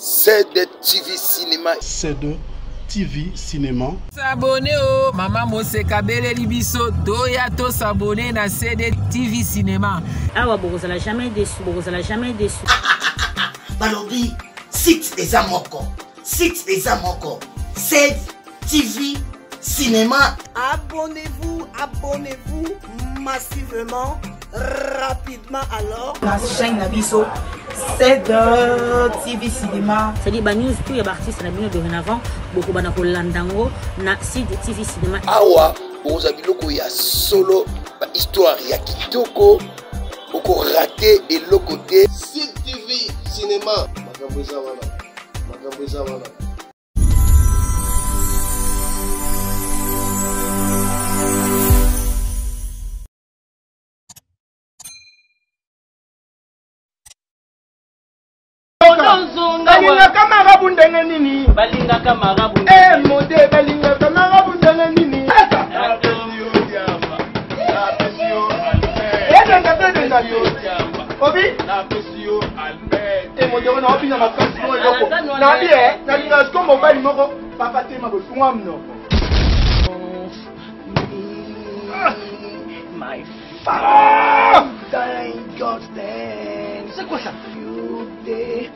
C2 TV Cinéma. C2 TV Cinéma. S'abonner au Maman Mose Kabele Libiso Doyato s'abonner na C2 TV Cinéma. Ah ouais, vous allez jamais déçu, vous allez jamais déçu. Balobi, site les amoko, site les amoko, C2 TV Cinéma. Abonnez-vous massivement, rapidement alors. La chaîne Nabiso, C2 TV Cinéma. C'est-à-dire que news tout les artistes na bino dorénavant beaucoup bana ko landango na C2 TV Cinéma. Awa, vous avez loko ya solo ba histoire ya kitoko, oko raté et le côté C2 TV Cinéma. Makambuza wana. Balinga kamarabu ndenge nini? Balinga kamarabu. Mode balinga kamarabu ndenge nini? Obi? Mode on a obina makasi mo eloko. Na bien, na linga ko mobile moko papa te mabo sunga mnoko. My father, thank God then. C'est quoi ça? You day.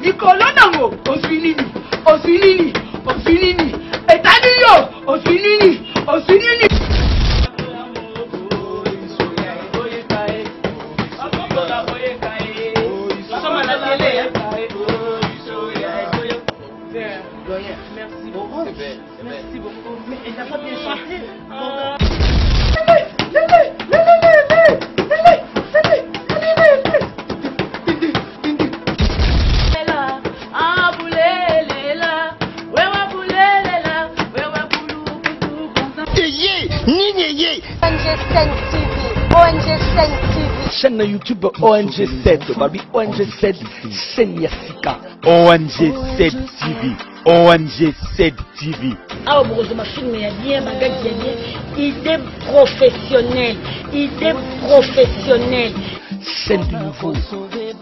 Nicolas Nango, on suit Nini. Et Tanio, on suit Nini. Merci beaucoup. Mais elle n'a pas bien chanté. Chaîne YouTube ONG7, Babi ONG7, chaîne Yassika. ONG7 TV, ONG7 TV. Ah bon, je machine mais bien, bagage bien, idée professionnelle. Chaîne du nouveau,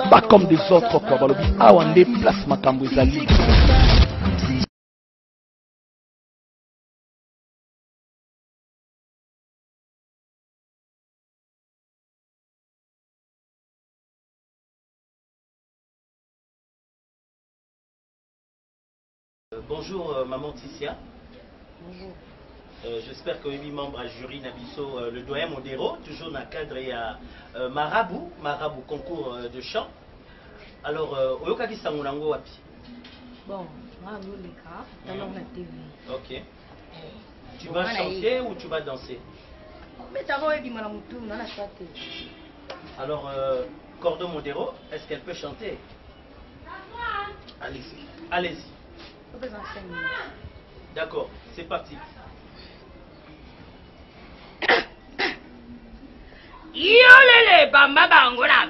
pas comme des autres quoi, Balobi. Ah on déplace ma Kambouizali. Bonjour maman Ticia. Bonjour. J'espère que les membres à jury Nabiso le doyen Modero, toujours dans le cadre il y a Marabout concours de chant. Alors Oyoka qui sangunango wapi? Bon, moi le cas, dans la TV. OK. Tu vas chanter ou tu vas danser? Mais t'as vu mon amour, on a chanté. Alors Cordon Modero, est-ce qu'elle peut chanter? Allez-y. D'accord, c'est parti. Yolele bamba bangola.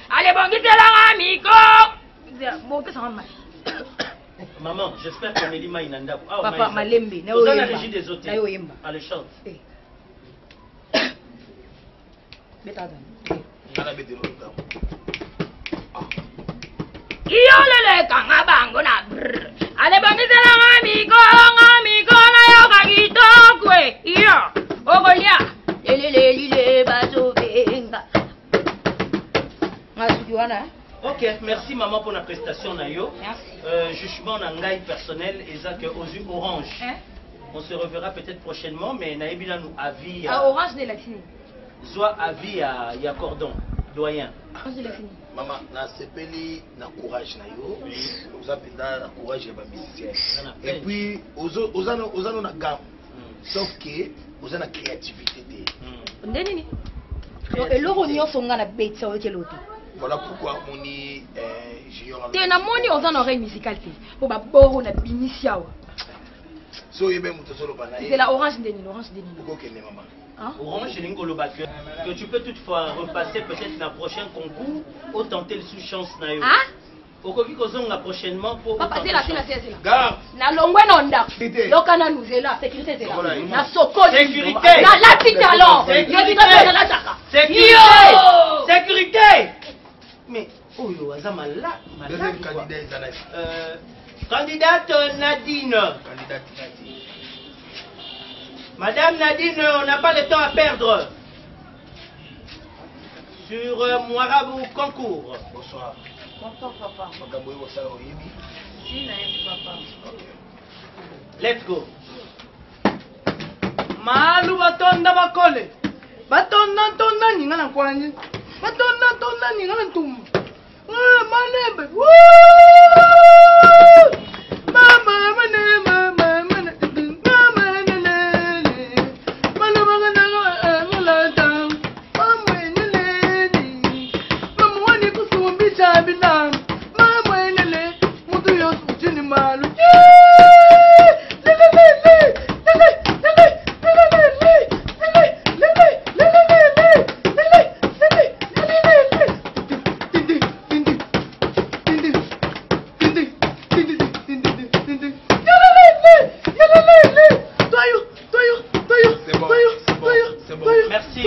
Allez bongite la miko. Bon que ça va mal. Maman, j'espère que Nelima inanda. Papa malembe na oyemba. Vous avez la régie des hôtels. Allez chante. Beta dan. Yolele kanga bangola. Ale bangisela ngamiko na yoka kitokwe iyo okolia lele bazovenga ngasukiwana. OK, merci maman pour la prestation nayo. Merci. Jugement nangai personnel ezak aux orange. On se reverra peut-être prochainement mais naibila nous avis orange de la fini. Soit avis ya cordon doyen. Orange de la fini. Maman, na sepeli na courage na yo, vous avez na courage ya ba musicien. Et puis ozano na gamme. Sauf que vous avez la créativité. Ndeni. Et le rognon sont na bête ça okelote. Voilà pourquoi on est junior. Te na moni ozan oreille musicale te. Pour ba boro na binisia. So yebe muto solo bana. C'est la orange ndeni, l'orange ndeni. Pourquoi ne maman? Orange que tu peux toutefois repasser peut-être dans le prochain concours ou tenter le sous-chance. Okoki kozonga prochainement pour Papa, c'est là. Garde. Na longwe nonda. Sécurité. Yokana nous est là, sécurité c'est là. Voilà. Na soko. Sécurité. Na la petite alors. Sécurité. Mais oh yo aza malade. Deuxième candidat Ezana. Candidate Nadine. Candidate Nadine. Madame Nadine, on n'a pas le temps à perdre. Sur Marabout concours. Bonsoir. Bonsoir, papa. Makambo yo sala oyebi. Si, naïf, papa. Let's go. Malu batonda bakole. Batonda ninga na kwanje. Batonda ninga na tumba. Malembe. Mama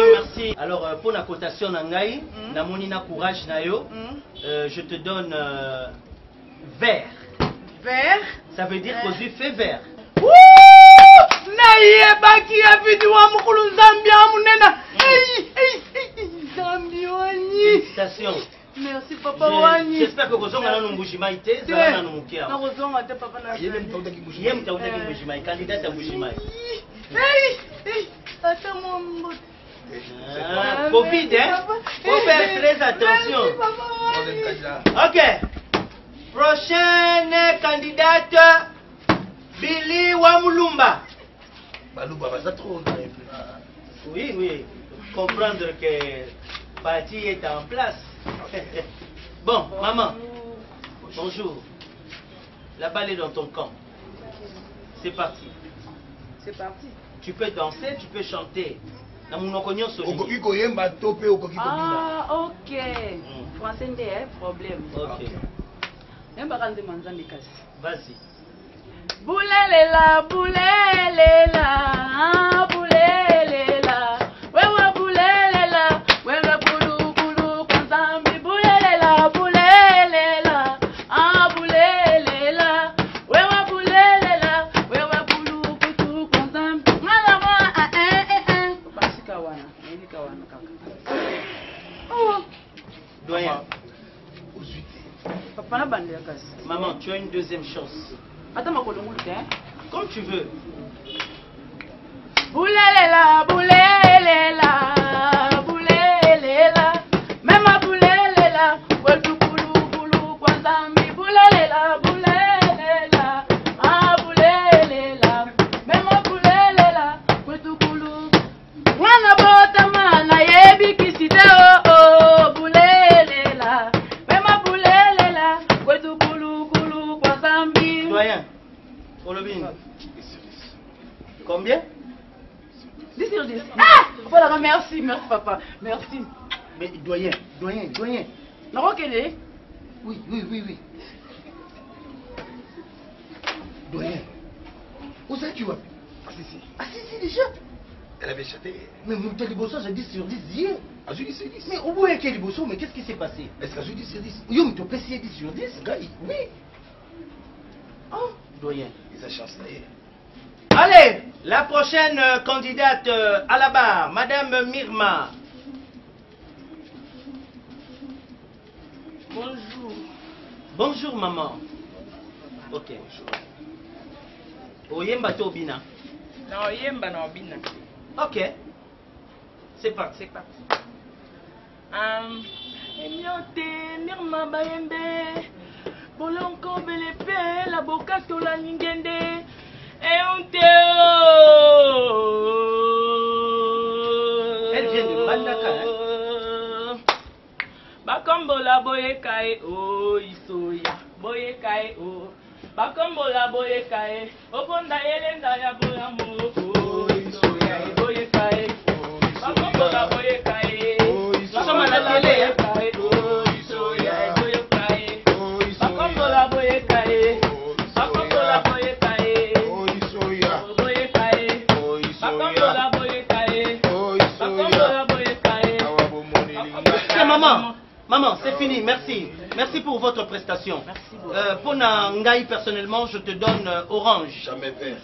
Merci. Alors, pour la cotation Nangaï, Namonina courage Nayo, je te donne vert. Vert? Ça veut dire que tu fais vert. Naïe baki ya vidéo mukulu Zambia munena. Zambia wani. Félicitations. Merci papa wani. J'espère que vous avez un Mboujimaïté, ça va dans Moukia. Na rozonga te papa na. Yem tautaki Mboujimaï, candidat à Mboujimaï. Attends mon mot. Covid, hein? Faut faire très attention. Ok. Prochaine candidate, Billy Wamulumba. Balouba va trop. Oui. Comprendre que parti est en place. Bon, maman. Bonjour. La balle est dans ton camp. C'est parti. C'est parti. Tu peux danser, tu peux chanter. Ah, ok. Français, n'est pas problème. Ok. Vas-y. Boulelela, boulelela, boulelela. Wewe boulelela, wewe bulu bulu kwanzambi. Boulelela, boulelela, boulelela. Wewe boulelela, wewe bulu kutu kwanzambi. Ngala wa basika wana, elika wana kaka. Oh. Doyen. Papa na bande ya kasi. Maman, tu as une deuxième chance. Attends, ma colonne, hein? Comme tu veux. Boulelela, boulelela, boulelela. Même à boulelela, wetu kulu kulu kwanzambi. Boulelela, boulelela, boulelela. Même à boulelela, wetu kulu. Wana bota mana yebi kisite oh boulelela. Même à boulelela, wetu kulu kulu kwanzambi. Doyen. Olobin. Combien? 10 sur 10. Ah! Voilà, merci papa. Merci. Mais doyen. Non, ok. Oui. Doyen. Où ça tu vas? Ah si, déjà. Elle avait chanté. Mais mon télébosso, j'ai 10 sur 10 hier. Ah, je dis c'est 10. Mais au bout, il y a quel bosso, mais qu'est-ce qui s'est passé? Est-ce que je dis c'est 10? Yo, mais tu peux essayer 10 sur 10? Oui. Oh, doyen. Ils ont chance d'ailleurs. Allez, la prochaine candidate à la barre, Madame Mirma. Bonjour. Bonjour, maman. Ok. Oyemba Tobina. Non, yemba non bina. Ok. C'est parti. Emiote Mirma Bayembe. Bolonko Belepe, la boca tola ningende. Elle vient de Bandaka. Bakombola boyekae o isoya boyekae o bakombola boyekae oponda elenda ya boyamo o isoya boyekae bakombola boyekae nous sommes à la télé. Maman, c'est fini, merci. Merci pour votre prestation. Merci beaucoup. Pour Nangaï, personnellement, je te donne orange. Jamais vert.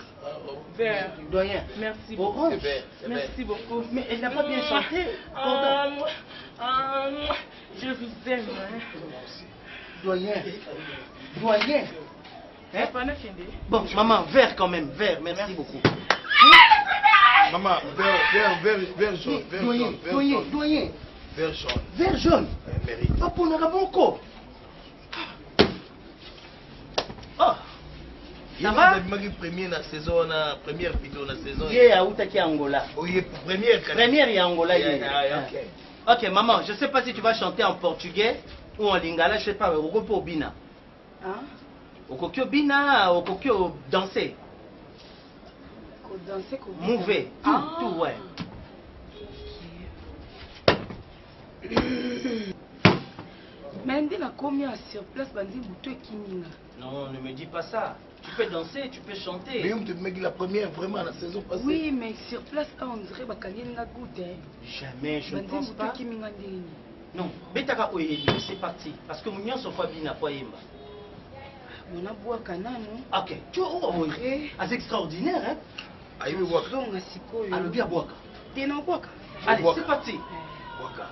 Vert. Doyen. Merci beaucoup. Orange. Merci beaucoup. Mais elle n'a pas bien chanté. Je vous aime. Doyen. Hein? Bon, maman, vert quand même, vert, merci beaucoup. Maman, vert jaune. Doyen. Vert jaune. Vert jaune. Mérite. Oh, pour Narabonko. Oh. Ça va? Première na saison, première vidéo na saison. Il y a Outaki Angola. Oui, première. Première, il y a Angola. Ok. Ok, maman, je ne sais pas si tu vas chanter en portugais ou en lingala, je ne sais pas, au Gopo Bina. Hein? Au Kokyo Bina, au Kokyo danser. Danser, Mouver, tout, ouais. Mais on a combien sur place, bandi bouton qui mina. Non, ne me dis pas ça. Tu peux danser, tu peux chanter. Mais on te met la première vraiment la saison passée. Oui, mais sur place, on dirait que na goûte. Jamais, je ne pense pas. Non, Betaka Oyeli, c'est parti. Parce que nous sommes pas bien à Poyemba. On a bois canano. Ok, tu vois, c'est extraordinaire, hein? Aïe, Waka. Alors, bien Waka. T'es non Waka. Allez, c'est parti. Waka.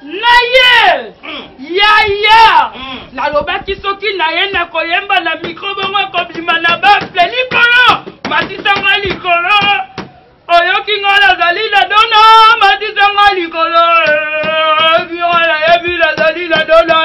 Naye! Yaya! Nalobaki soki naye na koyemba na micro bongo ekobima na bafle likolo! Matisanga likolo! Oyoki nga nazali na dona! Matisanga likolo! Biro nayebi nazali na dona!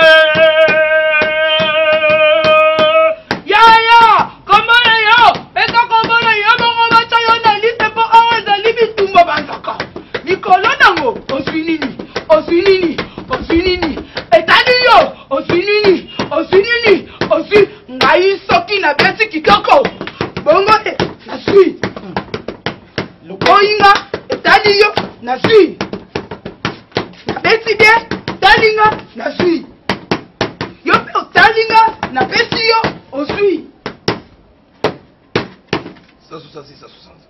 Yaya! Kombo na yo! Eka kombo na yo bongo bacha yo na liste po awa ezali bitumba banzaka! Likolo nango! Oswi nini? Oswi nini? Oswi nini? Etani yo! Oswi nini? Oswi nini? Oswi ngai soki na besi kitoko! Bongo e! Naswi! Oinga! Etani yo! Naswi! Na besi bien! Talinga! Naswi! Yo pe otalinga! Na besi yo! Oswi! 166, 160.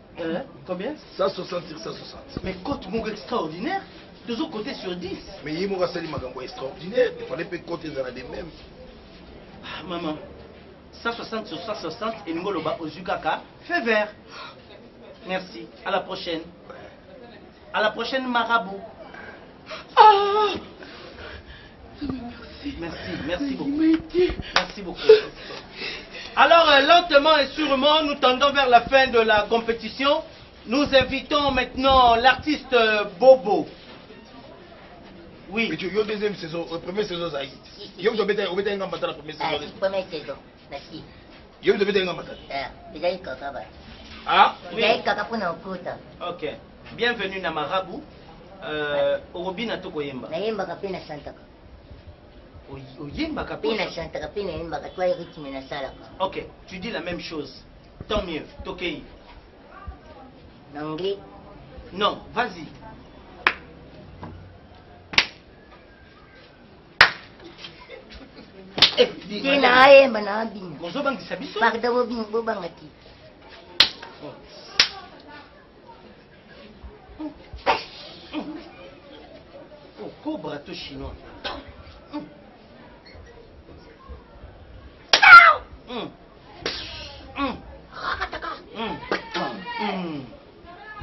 Combien? 160 sur 160. Mais côte mon extraordinaire, deux autres côtés sur 10. Mais il m'a sali magambo extraordinaire. Il fallait pas compter dans les mêmes. Ah, maman, 160 sur 160 et Ngoloba Ozukaka, fait vert. Merci. À la prochaine. À la prochaine, marabout. Ah! Merci beaucoup. Merci beaucoup. Alors, lentement et sûrement, nous tendons vers la fin de la compétition. Nous invitons maintenant l'artiste Bobo. Oui. Mais tu as deuxième saison, première saison, ça y est. Il y a un gambata la première saison. Première saison, merci. Il y a un gambata. Déjà, il kaka. Ah, oui. Déjà, il kaka pour nous kota. Ok. Bienvenue na Marabout. Orobina Tokoyemba. Nayemba kapena santaka. Oyemba Pena kapena. santaka, pena yemba katwa rythme na salaka. Ok, tu dis la même chose. Tant mieux. Tokei. Nangi. Non, vas-y. Tina ayemba na abina. Mozobangisa biso. Parda bobangati. Oh, cobra to chinois.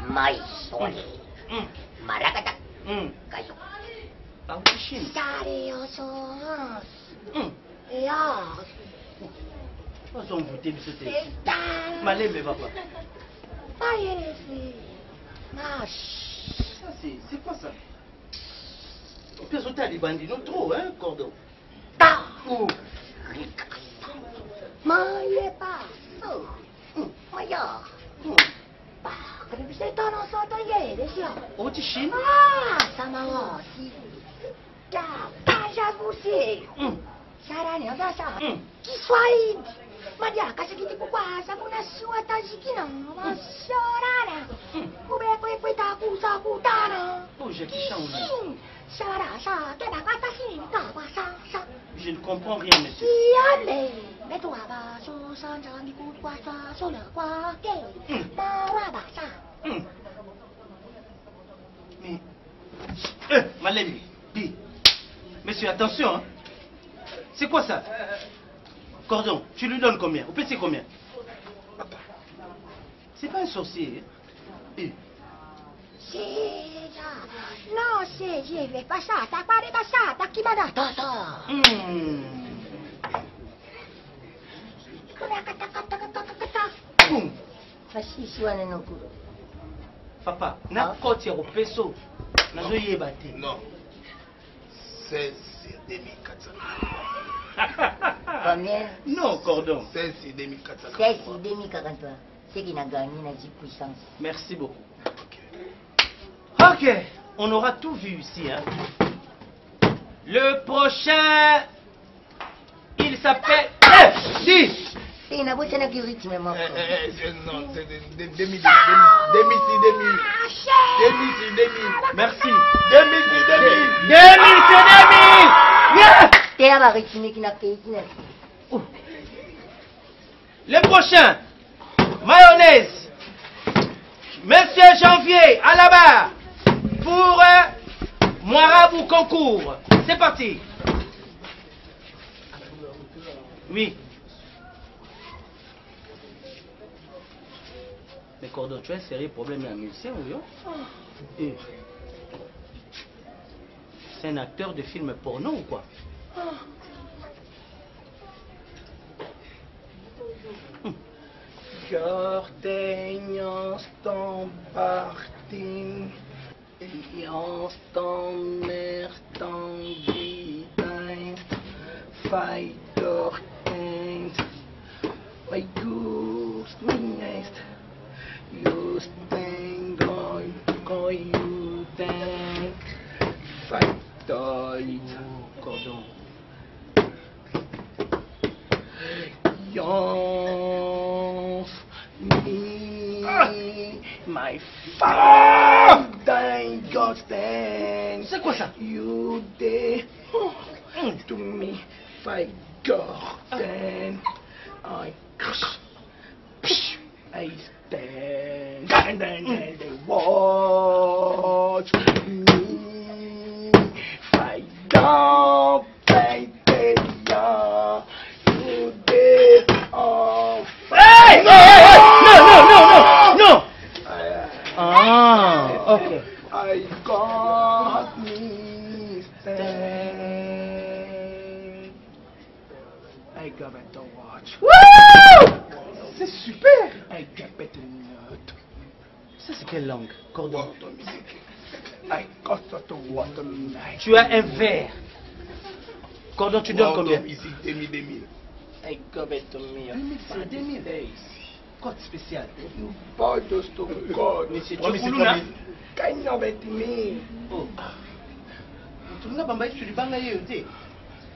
Maisole. Marakata. Kayo. Parle de Chine. Ils ont voté M. Tessi. Malé, mais va pas. Ça, c'est quoi ça? On peut sauter à les bandits, non trop, hein, cordon. Oh. Maie passo. Maya. Você tá no solto aí, deixa. Oh, de Chine? Ah, Samaosi. Já você. Sarani, olha só. Que swahili. Madia, casa que tipo quase, na sua tajiquina. Uma chorara. O beco é coita, puta, putana. Poxa, que chão. Chara, que da gata sim, capa, Je ne comprends rien, monsieur. Allez, mets-toi bas, sur Sanja, Nico, quoi, sur le quoi, qu'est, Mais. Malemi, dis. monsieur, attention. Hein. C'est quoi ça? Cordon, tu lui donnes combien? Au petit combien? C'est pas un sorcier. Hein? Non, c'est, je vais pas ça. T'as pas de ça. T'as qui m'a dit Papa, na côté au peso. Na zo yebate. Non. 16 et demi 400. Combien? Non, Cordon. 16 et demi 400. 16 et demi 43. C'est qui n'a gagné la 10 puissance. Merci beaucoup. Ok, on aura tout vu ici. Hein. Le prochain, il s'appelle... Dis. C'est une abouche qui rythme, mon frère. Non, c'est demi. Merci. Demi. C'est la rythme qui n'a pas été. Le prochain, mayonnaise. Monsieur Janvier, à la barre, pour Marabout concours. C'est parti. Oui. Mais Cordon, tu as un sérieux problème à un musicien ou non? C'est un acteur de film porno ou quoi? Gordeignons ton parti, Jans ton mer ton guidain, Fai dortend, Vai gust minest, Just den goi you denk, Fai doit, Cordon. Jans my father God stand. C'est quoi ça? You did to me fight God then I stand and then they watch me fight God fight you did Hey! No! Ah, ok. I got me stand. I got better watch. Wouh! C'est super. I got better note. Ça c'est quelle langue? Cordon. I got to water night. Tu as un verre. Cordon, tu donnes combien? Ici, demi. I got better me. C'est 2000. Code spécial. You bought those to God. Monsieur, tu es là? Kind of it me. Oh. Tu n'as pas tu lui bangs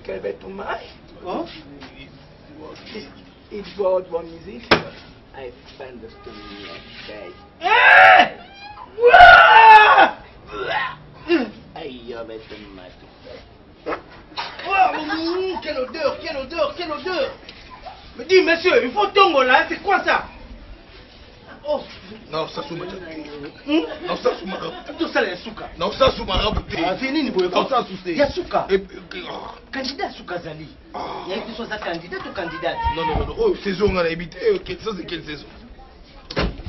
Quel better my? Oh? It's God one music. I found this to me okay. I got better my. Oh, quelle odeur! Me dis, monsieur, il faut tongo là, c'est quoi ça? Oh. Non, ça sous Non, ça sous marabout. Tout ça, c'est souka. Non, ça sous marabout. Ah, fini, il faut ça sous il y a souka. Candidat souka Zali. Il y a une chose à candidat ou candidate? Non. Oh, saison, on a habité. Ça, c'est quelle saison?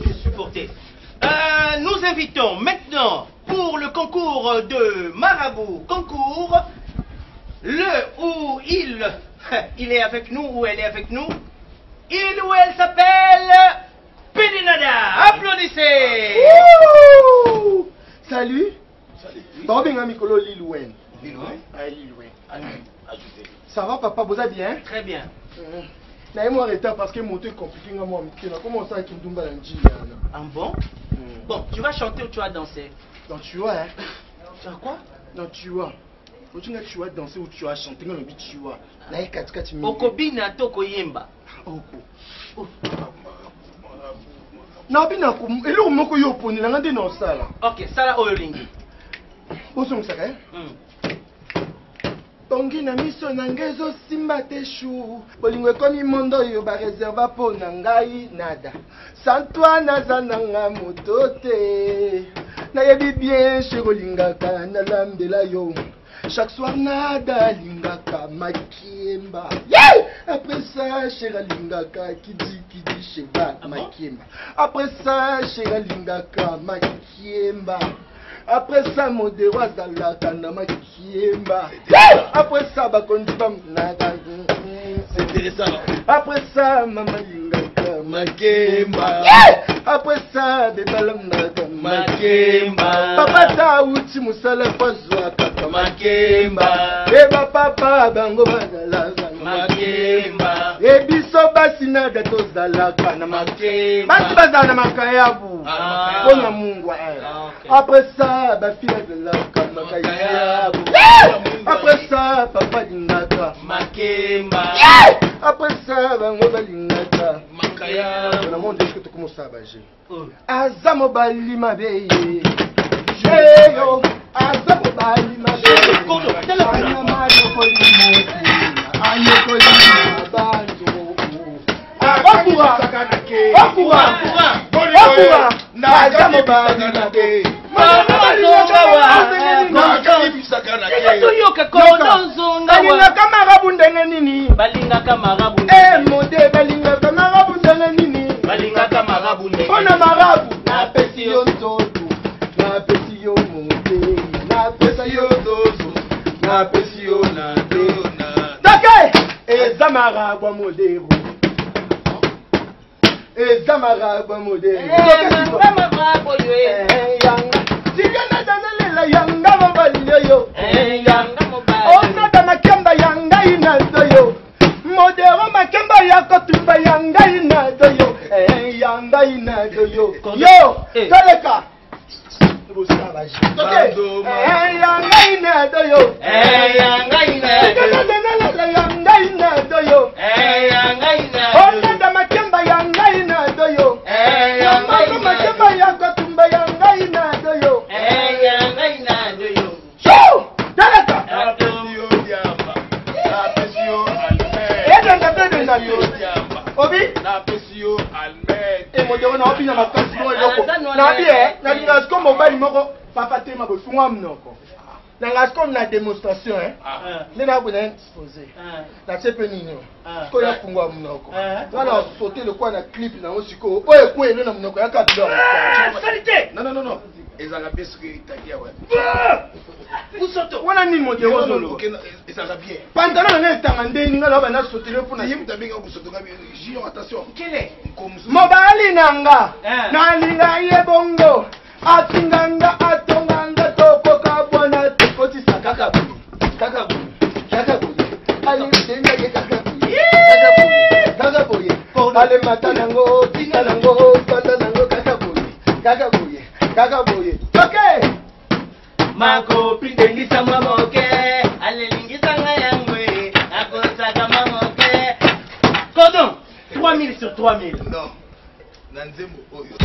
Je supportais. Nous invitons maintenant pour le concours de Marabout concours le ou il est avec nous ou elle est avec nous. Il ou elle s'appelle Pédinada. Applaudissez. Salut. Bon, bien, Mikolo Lilouen. Ça va, papa, vous allez bien? Très bien. Moi, retard parce que mon truc est compliqué. Comment ça, qui me tombe dans Ah bon? Bon, tu vas chanter ou tu vas danser? Non, tu vois, hein? Tu vas quoi? Non, tu vois. Tu vas danser ou tu vas chanter, non, tu vois. Okobina toko yemba. Non, bina ko elo moko yo poni la ngande no sala. OK, sala oyo lingi. Boso msaka eh? Tongi na miso na ngezo simba te chou. Bolingo komi mondo yo ba reserva po na ngai nada. Santwa naza nanga motote. Na yebi bien chérolinga kana lambela yo. Chaque soir nada lingaka Makemba. Après ça, chéra lingaka Kidi cheval Makemba. Après ça, chéra lingaka Makemba. Après ça, mon dewa zalaka na Makemba. Après ça, bakondi bam nada. C'est intéressant. Après ça, maman lingaka Makemba. Après ça, bebalam nada Makemba. Papa ta uti musala pozwa kaka Makemba. Eba papa bango bazalaka Makemba. Ebiso basi nada tozalaka na Makemba. Basi bazala na makayabu. Bona Mungu. Après ça, ba fille bazalaka makayabu. Après ça, papa lingaka Makemba. Après ça, bango balingaka Makayabo. Na monde est-ce que tu commences à bager? Azamo bali mabeye. Jeyo, azamo bali mabeye. Anyamayo kolimo. Ayo kolimo banjo. Okura. Na azamo bali mabeye. Balinga kamarabu ndenge nini? Balinga kamarabu. Mode balinga kamarabu ndenge nini? Balinga kamarabu ndenge. Bona marabu. Na pesi yo nzoto. Na pesi yo mode. Na pesi yo dozo. Na pesi yo na dona. Take! Eza marabu modero. Eza marabu modero. Eza marabu yo. Yanga. Tigana dana yanga mobali yo. Yanga mobali. Ona da makamba yanga inazo yo. Modero makamba yako tumba yanga inazo yo. Yanga inazo yo. Yo, Kaleka. Yanga inazo yo. Yanga inazo yo. Yanga inazo yo. Yanga inazo yo. Ona da makamba yanga inazo yo. Yanga makamba yako tumba yanga inazo yo. Yanga inazo yo. Yo, Kaleka. Obi? Na pesio almed. E modero na obi na makasi mo eloko. Na bien, na lingasko mobali moko papa te mabo funga mnoko. Na ngasko na démonstration Ne na buna exposer. Na tsepe nini? Ko ya funga mnoko. Na sauter le coin na clip na osiko. O ekwe ele na mnoko ya kabilo. Qualité. Non. Ezala beske tagia ouais. Usoto. Wana nini modero zolo? Ezala bien. Pantalon na etanga ndeni ngala ba na sauter le pona. Yim tabinga usoto ngabi. Jion attention. Kele. Mobali nanga. Na linga ye bongo. Atinganga atonganga toko kabwana tikoti sakaka. Kakabu. Ali senga ye kakabu. Kakabu. Ale matanango, tinanango, patanango kakabu. Okay. Mako pindengisa mamoke, alelingisa ngayangwe, akosaka mamoke. Cordon, 3000 sur 3000. Non. Nanzembo oyo.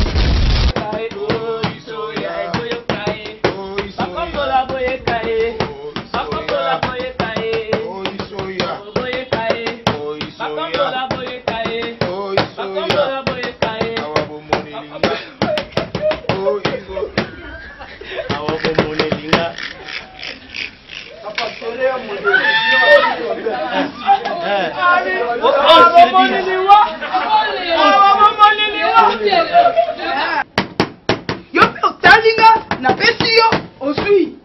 Yo pe otalinga na pesi yo osui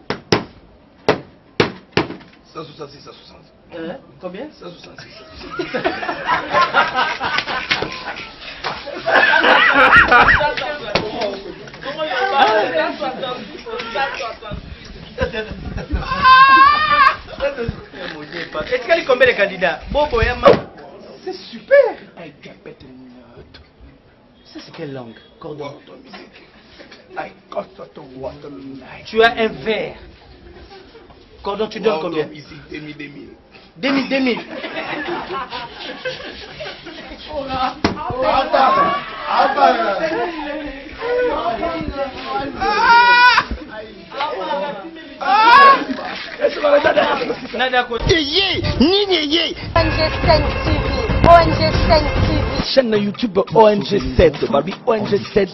166. Combien? 166. Est-ce qu'elle est combien de candidats? Bobo Yama. C'est super. Ça c'est quelle langue? Cordon. Tu as un verre. Cordon, tu donnes combien? 2000. Chaîne YouTube ONG7, Barbie ONG7,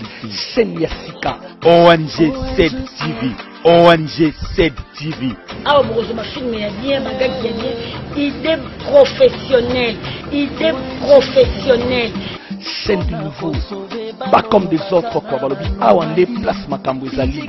chaîne Yassika, ONG7 TV, ONG 7 TV. Ah, bon, je m'affirme, mais bien, ma gars, bien. Idée professionnelle. Idée professionnelle. Chaîne du nouveau. Pas comme des autres, quoi. Balobi, ah, on les place, ma cambouizali.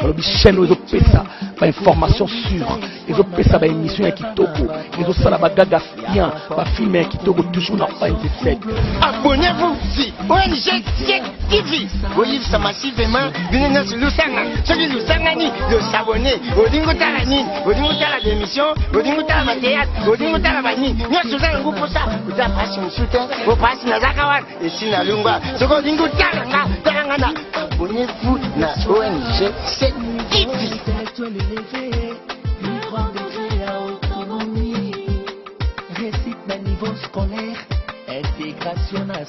Balobi, chaîne, ils ont fait ça. Pas information sûre. Ils ont fait ça, émission à Kitoko. Ils ont ça, la bagaga bien. Pas filmer à Kitoko, toujours dans pas une 7. Abonnez-vous si ONG 7 TV. Voyez ça massivement. Venez sur Lusanga. Celui Lusangani, le s'abonner. Odingo Talani, Odingo Tala l'émission, Odingo Tala théâtre, Odingo Tala Bani. Nous sommes un groupe pour ça. Vous avez passé un soutien, vous passez dans Zakawan et Sinalunga. Ce qu'on Odingo Tala, Talangana. Abonnez-vous na ONG 7 TV.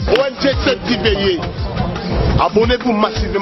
ONG 7 TV. Abonnez-vous massivement.